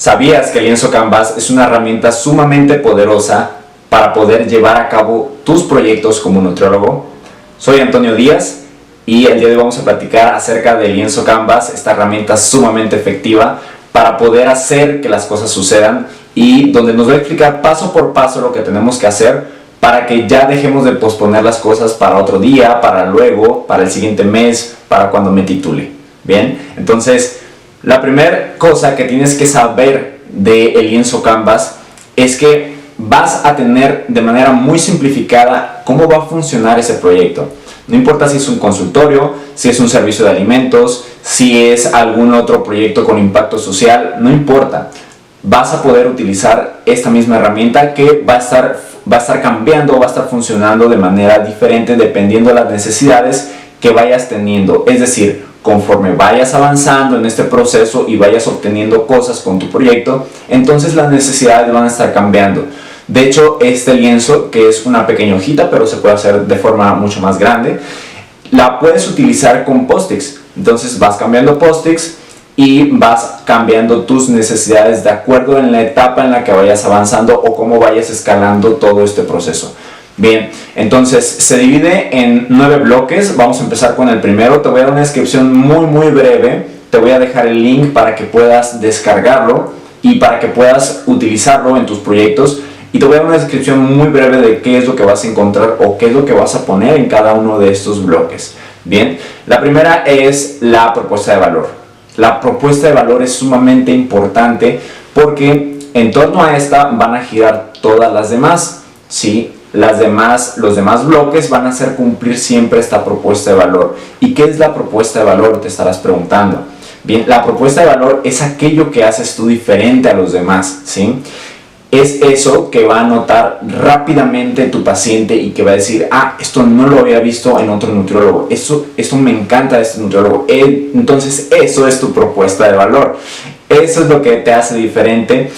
¿Sabías que el lienzo Canvas es una herramienta sumamente poderosa para poder llevar a cabo tus proyectos como nutriólogo? Soy Antonio Díaz y el día de hoy vamos a platicar acerca del lienzo Canvas, esta herramienta sumamente efectiva para poder hacer que las cosas sucedan y donde nos va a explicar paso por paso lo que tenemos que hacer para que ya dejemos de posponer las cosas para otro día, para luego, para el siguiente mes, para cuando me titule. Bien, entonces la primera cosa que tienes que saber del lienzo Canvas es que vas a tener de manera muy simplificada cómo va a funcionar ese proyecto. No importa si es un consultorio, si es un servicio de alimentos, si es algún otro proyecto con impacto social, no importa. Vas a poder utilizar esta misma herramienta que va a estar cambiando, va a estar funcionando de manera diferente dependiendo de las necesidades que vayas teniendo. Es decir, conforme vayas avanzando en este proceso y vayas obteniendo cosas con tu proyecto, entonces las necesidades van a estar cambiando. De hecho, este lienzo, que es una pequeña hojita, pero se puede hacer de forma mucho más grande, la puedes utilizar con post-its. Entonces vas cambiando post-its y vas cambiando tus necesidades de acuerdo en la etapa en la que vayas avanzando o cómo vayas escalando todo este proceso. Bien, entonces se divide en 9 bloques. Vamos a empezar con el primero. Te voy a dar una descripción muy breve. Te voy a dejar el link para que puedas descargarlo y para que puedas utilizarlo en tus proyectos. Y te voy a dar una descripción muy breve de qué es lo que vas a encontrar o qué es lo que vas a poner en cada uno de estos bloques. Bien, la primera es la propuesta de valor. La propuesta de valor es sumamente importante porque en torno a esta van a girar todas las demás, ¿sí? Los demás bloques van a hacer cumplir siempre esta propuesta de valor. ¿Y qué es la propuesta de valor? Te estarás preguntando. Bien, la propuesta de valor es aquello que haces tú diferente a los demás, ¿sí? Es eso que va a notar rápidamente tu paciente y que va a decir, esto no lo había visto en otro nutriólogo, esto me encanta de este nutriólogo. Entonces eso es tu propuesta de valor. Eso es lo que te hace diferente.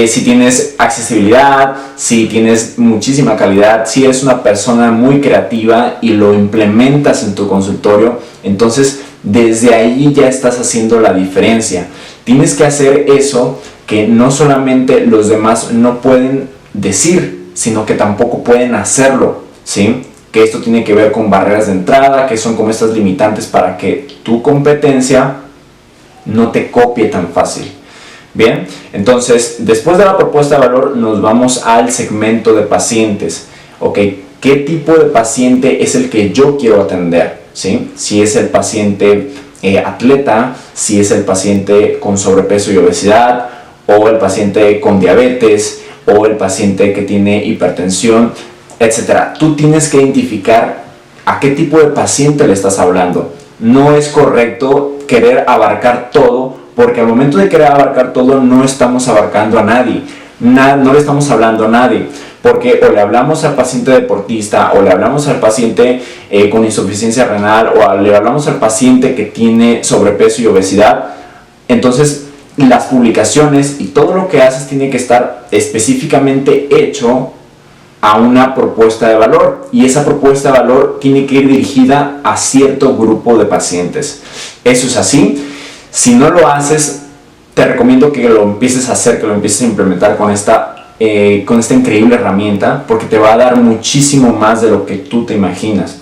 Si tienes accesibilidad, si tienes muchísima calidad, si eres una persona muy creativa y lo implementas en tu consultorio, entonces desde ahí ya estás haciendo la diferencia. Tienes que hacer eso que no solamente los demás no pueden decir, sino que tampoco pueden hacerlo, ¿sí? Que esto tiene que ver con barreras de entrada, que son como estas limitantes para que tu competencia no te copie tan fácil. Bien, entonces después de la propuesta de valor nos vamos al segmento de pacientes. Ok, ¿qué tipo de paciente es el que yo quiero atender? ¿Sí? Si es el paciente atleta, si es el paciente con sobrepeso y obesidad, o el paciente con diabetes, o el paciente que tiene hipertensión, etc. Tú tienes que identificar a qué tipo de paciente le estás hablando. No es correcto querer abarcar todo, porque al momento de querer abarcar todo no estamos abarcando a nadie, no le estamos hablando a nadie, porque o le hablamos al paciente deportista, o le hablamos al paciente con insuficiencia renal, o le hablamos al paciente que tiene sobrepeso y obesidad. Entonces las publicaciones y todo lo que haces tiene que estar específicamente hecho a una propuesta de valor, y esa propuesta de valor tiene que ir dirigida a cierto grupo de pacientes. Eso es así. Si no lo haces, te recomiendo que lo empieces a hacer, que lo empieces a implementar con esta increíble herramienta, porque te va a dar muchísimo más de lo que tú te imaginas.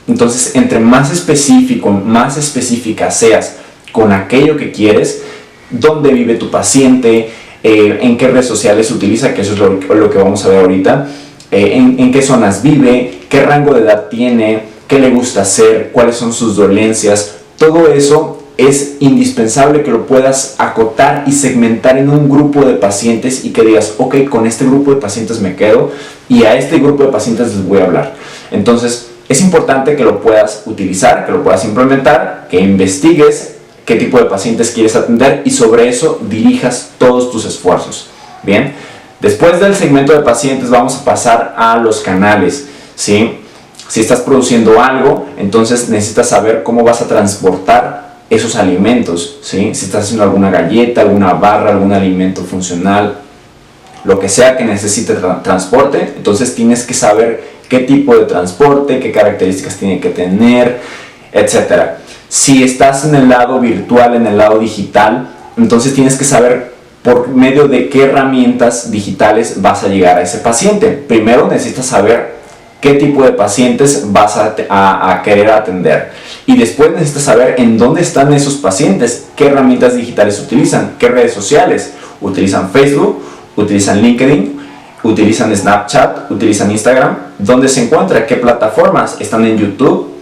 Entonces, entre más específico, más específica seas con aquello que quieres, dónde vive tu paciente, en qué redes sociales utiliza, que eso es lo que vamos a ver ahorita, en qué zonas vive, qué rango de edad tiene, qué le gusta hacer, cuáles son sus dolencias, todo eso es indispensable que lo puedas acotar y segmentar en un grupo de pacientes y que digas, ok, con este grupo de pacientes me quedo y a este grupo de pacientes les voy a hablar. Entonces es importante que lo puedas utilizar, que lo puedas implementar, que investigues qué tipo de pacientes quieres atender y sobre eso dirijas todos tus esfuerzos. Bien, después del segmento de pacientes vamos a pasar a los canales, ¿sí? Si estás produciendo algo, entonces necesitas saber cómo vas a transportar esos alimentos, ¿sí? Si estás haciendo alguna galleta, alguna barra, algún alimento funcional, lo que sea que necesite transporte, entonces tienes que saber qué tipo de transporte, qué características tiene que tener, etc. Si estás en el lado virtual, en el lado digital, entonces tienes que saber por medio de qué herramientas digitales vas a llegar a ese paciente. Primero necesitas saber qué tipo de pacientes vas a querer atender, y después necesitas saber en dónde están esos pacientes, qué herramientas digitales utilizan, qué redes sociales utilizan. Facebook, utilizan LinkedIn, utilizan Snapchat, utilizan Instagram, dónde se encuentra, qué plataformas están. En YouTube,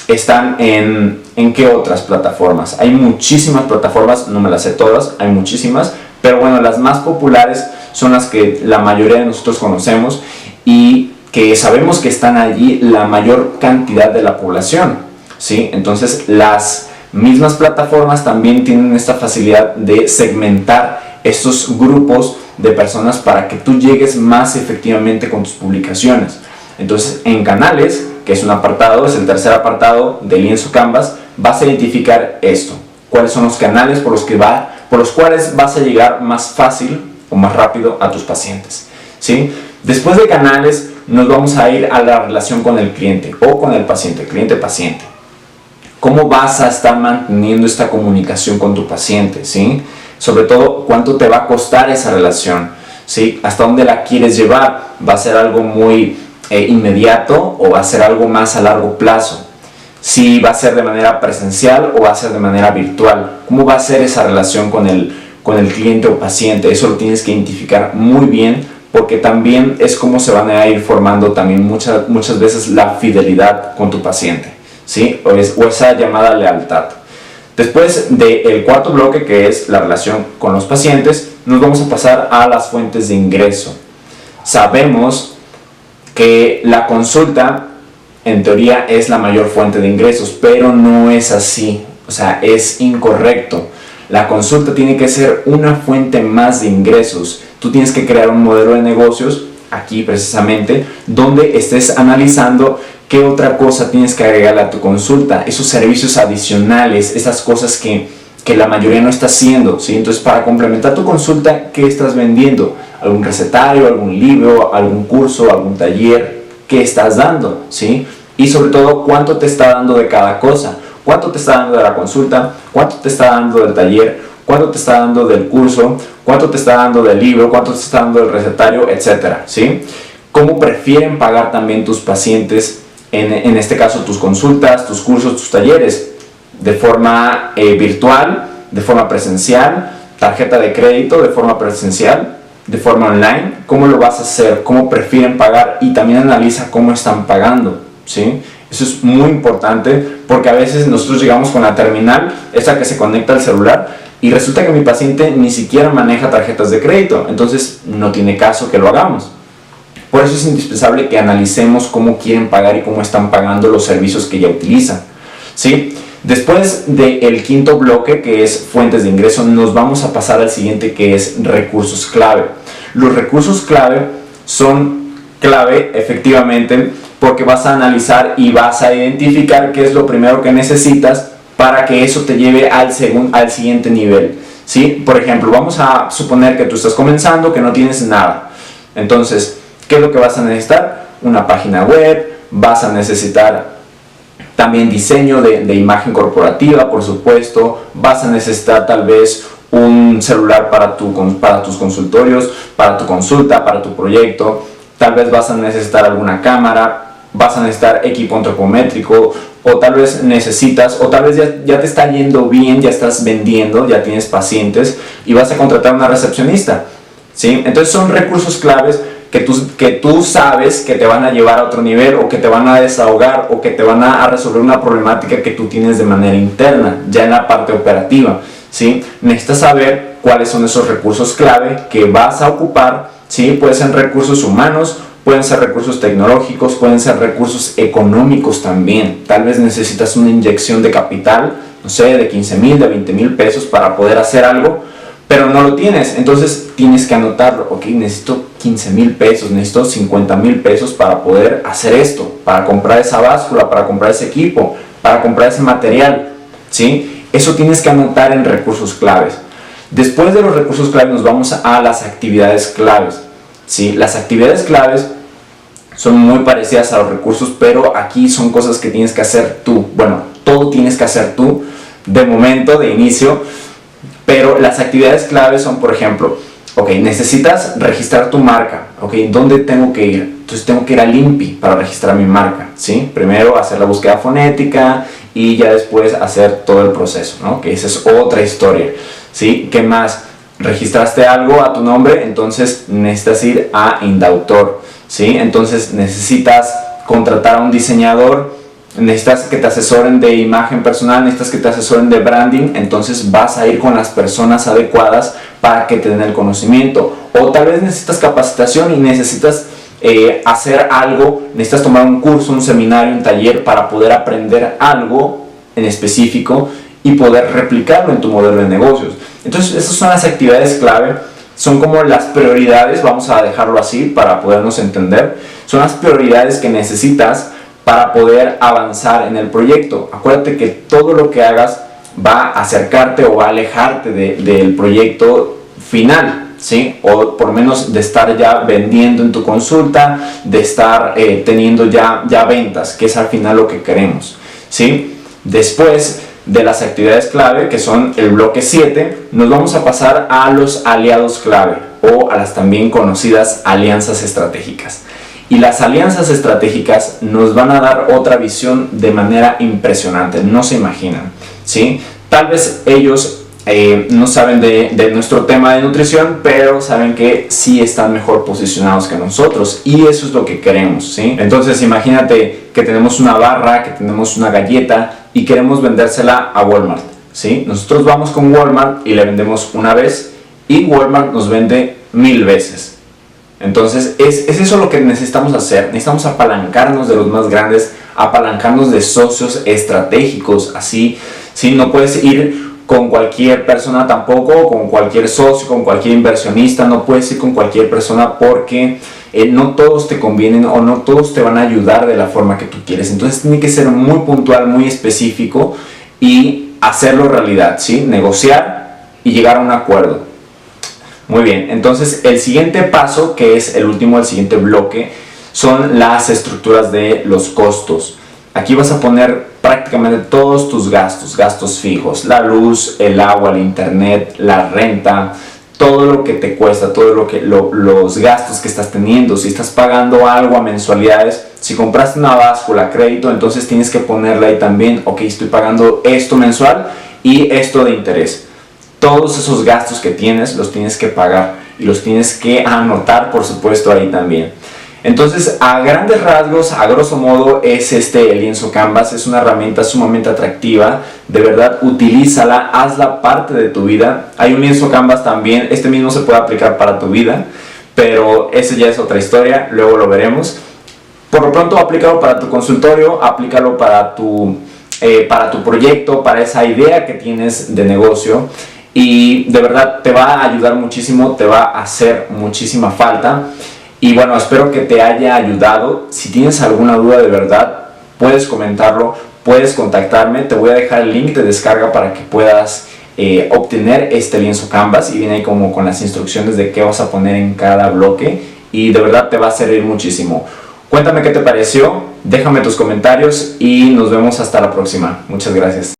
están en qué otras plataformas. Hay muchísimas plataformas, no me las sé todas, hay muchísimas, pero bueno, las más populares son las que la mayoría de nosotros conocemos y que sabemos que están allí la mayor cantidad de la población, ¿sí? Entonces las mismas plataformas también tienen esta facilidad de segmentar estos grupos de personas para que tú llegues más efectivamente con tus publicaciones. Entonces en canales, que es un apartado, es el tercer apartado de Lienzo Canvas, vas a identificar esto, cuáles son los canales por los cuales vas a llegar más fácil o más rápido a tus pacientes, ¿sí? Después de canales nos vamos a ir a la relación con el cliente o con el paciente, cliente-paciente. ¿Cómo vas a estar manteniendo esta comunicación con tu paciente, ¿sí? Sobre todo, ¿cuánto te va a costar esa relación, ¿sí? ¿Hasta dónde la quieres llevar? ¿Va a ser algo muy inmediato o va a ser algo más a largo plazo? ¿Si va a ser de manera presencial o va a ser de manera virtual? ¿Cómo va a ser esa relación con el cliente o paciente? Eso lo tienes que identificar muy bien, porque también es como se van a ir formando también muchas veces la fidelidad con tu paciente, ¿sí? O esa llamada lealtad. Después del cuarto bloque, que es la relación con los pacientes, nos vamos a pasar a las fuentes de ingreso. Sabemos que la consulta, en teoría, es la mayor fuente de ingresos, pero no es así, o sea, es incorrecto. La consulta tiene que ser una fuente más de ingresos. Tú tienes que crear un modelo de negocios, aquí precisamente, donde estés analizando qué otra cosa tienes que agregarle a tu consulta, esos servicios adicionales, esas cosas que la mayoría no está haciendo, ¿sí? Entonces, para complementar tu consulta, ¿qué estás vendiendo? ¿Algún recetario, algún libro, algún curso, algún taller? ¿Qué estás dando? ¿Sí? Y sobre todo, ¿cuánto te está dando de cada cosa? ¿Cuánto te está dando de la consulta? ¿Cuánto te está dando del taller? ¿Cuánto te está dando del curso? ¿Cuánto te está dando del libro? ¿Cuánto te está dando del recetario? Etcétera, ¿sí? ¿Cómo prefieren pagar también tus pacientes, en este caso tus consultas, tus cursos, tus talleres? ¿De forma virtual? ¿De forma presencial? ¿Tarjeta de crédito? ¿De forma presencial? ¿De forma online? ¿Cómo lo vas a hacer? ¿Cómo prefieren pagar? Y también analiza cómo están pagando, ¿sí? Eso es muy importante, porque a veces nosotros llegamos con la terminal, esa que se conecta al celular, y resulta que mi paciente ni siquiera maneja tarjetas de crédito, entonces no tiene caso que lo hagamos. Por eso es indispensable que analicemos cómo quieren pagar y cómo están pagando los servicios que ya utilizan, ¿sí? Después del quinto bloque, que es fuentes de ingreso, nos vamos a pasar al siguiente, que es recursos clave. Los recursos clave son clave, efectivamente, porque vas a analizar y vas a identificar qué es lo primero que necesitas para que eso te lleve al siguiente nivel, ¿sí? Por ejemplo, vamos a suponer que tú estás comenzando, que no tienes nada. Entonces, ¿qué es lo que vas a necesitar? Una página web, vas a necesitar también diseño de imagen corporativa, por supuesto, vas a necesitar tal vez un celular para tus consultorios, para tu consulta, para tu proyecto, tal vez vas a necesitar alguna cámara, vas a necesitar equipo antropométrico, o tal vez ya te está yendo bien, ya estás vendiendo, ya tienes pacientes y vas a contratar una recepcionista, ¿sí? Entonces son recursos claves que tú sabes que te van a llevar a otro nivel, o que te van a desahogar, o que te van a resolver una problemática que tú tienes de manera interna, ya en la parte operativa, ¿sí? Necesitas saber cuáles son esos recursos clave que vas a ocupar, ¿sí? Pueden ser recursos humanos, pueden ser recursos tecnológicos, pueden ser recursos económicos también. Tal vez necesitas una inyección de capital, no sé, de 15,000, de 20,000 pesos para poder hacer algo, pero no lo tienes. Entonces tienes que anotarlo. Ok, necesito 15,000 pesos, necesito 50,000 pesos para poder hacer esto, para comprar esa báscula, para comprar ese equipo, para comprar ese material, ¿sí? Eso tienes que anotar en recursos claves. Después de los recursos claves nos vamos a las actividades claves, ¿sí? Las actividades claves son muy parecidas a los recursos, pero aquí son cosas que tienes que hacer tú. Bueno, todo tienes que hacer tú de momento, de inicio, Pero las actividades clave son, por ejemplo, ok, necesitas registrar tu marca. Ok, ¿dónde tengo que ir? Entonces tengo que ir al INPI para registrar mi marca, ¿sí? Primero hacer la búsqueda fonética y ya después hacer todo el proceso, ¿no? Que esa es otra historia, ¿sí? ¿Qué más? Registraste algo a tu nombre, entonces necesitas ir a Indautor, ¿sí? Entonces necesitas contratar a un diseñador, necesitas que te asesoren de imagen personal, necesitas que te asesoren de branding, entonces vas a ir con las personas adecuadas para que te den el conocimiento. O tal vez necesitas capacitación y necesitas hacer algo, necesitas tomar un curso, un seminario, un taller para poder aprender algo en específico y poder replicarlo en tu modelo de negocios. Entonces esas son las actividades clave, son como las prioridades, vamos a dejarlo así para podernos entender, son las prioridades que necesitas para poder avanzar en el proyecto. Acuérdate que todo lo que hagas va a acercarte o va a alejarte del proyecto final, ¿sí? O por lo menos de estar ya vendiendo en tu consulta, de estar teniendo ya ventas, que es al final lo que queremos, ¿sí? Después de las actividades clave, que son el bloque 7, nos vamos a pasar a los aliados clave o a las también conocidas alianzas estratégicas. Y las alianzas estratégicas nos van a dar otra visión de manera impresionante, no se imaginan, ¿sí? Tal vez ellos no saben de nuestro tema de nutrición, pero saben que sí están mejor posicionados que nosotros y eso es lo que queremos, ¿sí? Entonces imagínate que tenemos una barra, que tenemos una galleta y queremos vendérsela a Walmart, ¿sí? Nosotros vamos con Walmart y le vendemos una vez y Walmart nos vende 1000 veces. Entonces es eso lo que necesitamos hacer, necesitamos apalancarnos de los más grandes, apalancarnos de socios estratégicos, así, ¿sí? No puedes ir con cualquier persona tampoco, con cualquier socio, con cualquier inversionista, no puedes ir con cualquier persona porque no todos te convienen o no todos te van a ayudar de la forma que tú quieres. Entonces tiene que ser muy puntual, muy específico y hacerlo realidad, ¿sí? Negociar y llegar a un acuerdo. Muy bien, entonces el siguiente paso, que es el último, el siguiente bloque, son las estructuras de los costos. Aquí vas a poner prácticamente todos tus gastos fijos, la luz, el agua, el internet, la renta, todo lo que te cuesta, los gastos que estás teniendo. Si estás pagando algo a mensualidades, si compraste una báscula a crédito, entonces tienes que ponerle ahí también, ok, estoy pagando esto mensual y esto de interés. Todos esos gastos que tienes los tienes que pagar y los tienes que anotar, por supuesto, ahí también. Entonces, a grandes rasgos, a grosso modo, es el lienzo Canvas. Es una herramienta sumamente atractiva. De verdad, utilízala, hazla parte de tu vida. Hay un lienzo Canvas también, este mismo se puede aplicar para tu vida, pero ese ya es otra historia, luego lo veremos. Por lo pronto, aplícalo para tu consultorio, aplícalo para tu proyecto, para esa idea que tienes de negocio. Y de verdad te va a ayudar muchísimo, te va a hacer muchísima falta. Y bueno, espero que te haya ayudado. Si tienes alguna duda de verdad, puedes comentarlo, puedes contactarme. Te voy a dejar el link de descarga para que puedas obtener este lienzo Canvas. Y viene ahí como con las instrucciones de qué vas a poner en cada bloque. Y de verdad te va a servir muchísimo. Cuéntame qué te pareció, déjame tus comentarios y nos vemos hasta la próxima. Muchas gracias.